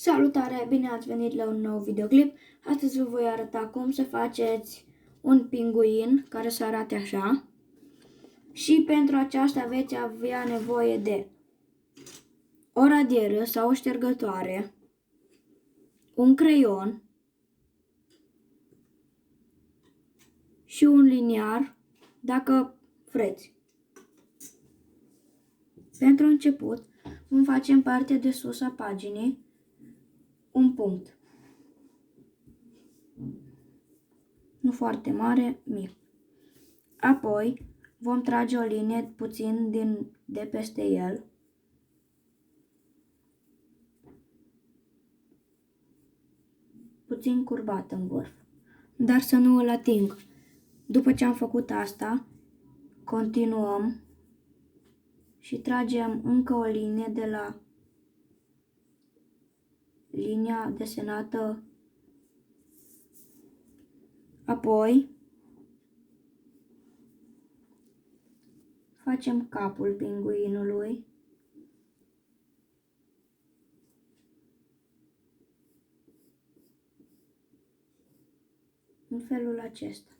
Salutare! Bine ați venit la un nou videoclip. Astăzi vă voi arăta cum să faceți un pinguin care să arate așa. Și pentru aceasta veți avea nevoie de o radieră sau o ștergătoare, un creion și un liniar dacă vreți. Pentru început vom face în partea de sus a paginii un punct. Nu foarte mare, mic. Apoi vom trage o linie puțin de peste el. Puțin curbat în vârf, dar să nu îl ating. După ce am făcut asta, continuăm și tragem încă o linie de la linia desenată. Apoi facem capul pinguinului. În felul acesta.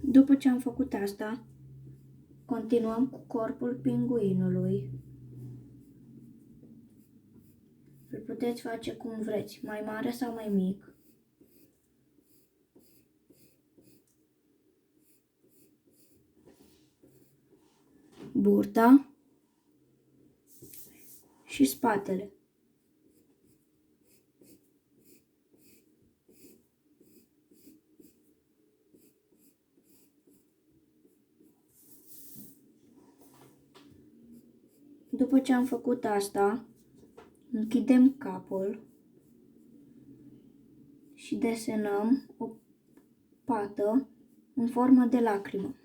După ce am făcut asta, continuăm cu corpul pinguinului. Îl puteți face cum vreți, mai mare sau mai mic. Burta și spatele. După ce am făcut asta, închidem capul și desenăm o pată în formă de lacrimă.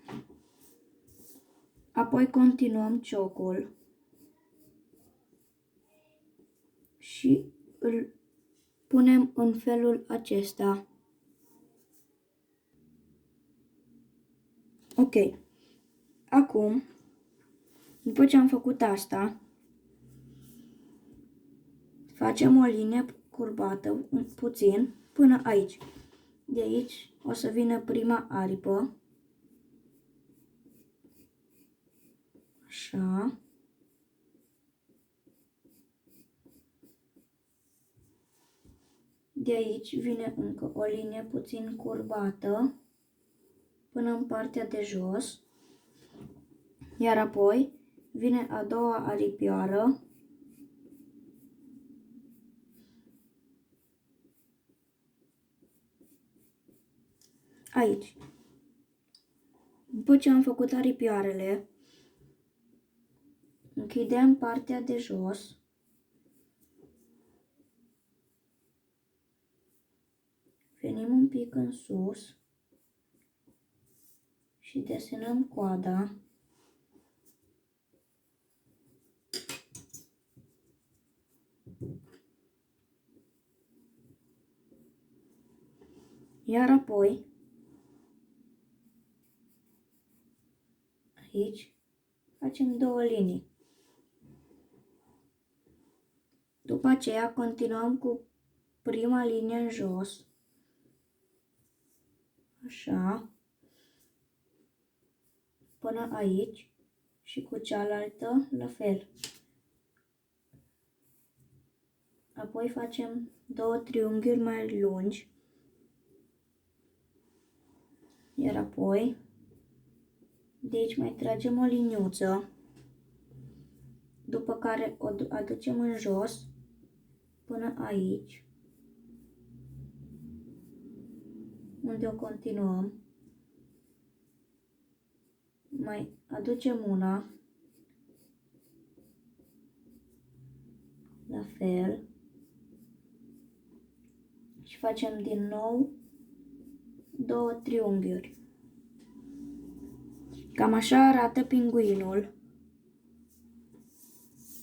Apoi continuăm ciocul și îl punem în felul acesta. Ok. Acum, după ce am făcut asta, facem o linie curbată puțin până aici. De aici o să vină prima aripă. Așa. De aici vine încă o linie puțin curbată până în partea de jos. Iar apoi vine a doua aripioară. Aici. După ce am făcut aripioarele, închidem partea de jos. Venim un pic în sus și desenăm coada. Iar apoi, aici, facem două linii. După aceea continuăm cu prima linie în jos. Așa. Până aici și cu cealaltă la fel. Apoi facem două triunghiuri mai lungi. Iar apoi de aici mai tragem o liniuță. După care o aducem în jos până aici, unde o continuăm. Mai aducem una, la fel, și facem din nou două triunghiuri. Cam așa arată pinguinul.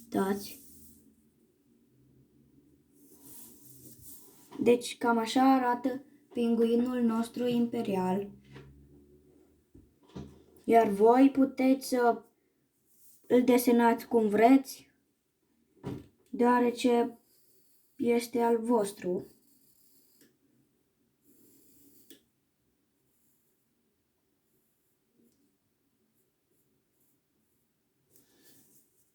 Uitați. Deci cam așa arată pinguinul nostru imperial. Iar voi puteți să îl desenați cum vreți, deoarece este al vostru.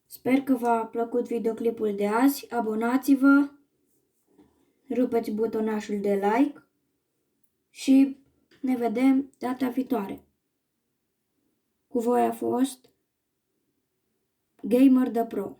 Sper că v-a plăcut videoclipul de azi. Abonați-vă, rupeți butonașul de like și ne vedem data viitoare. Cu voi a fost Gamer the Pro.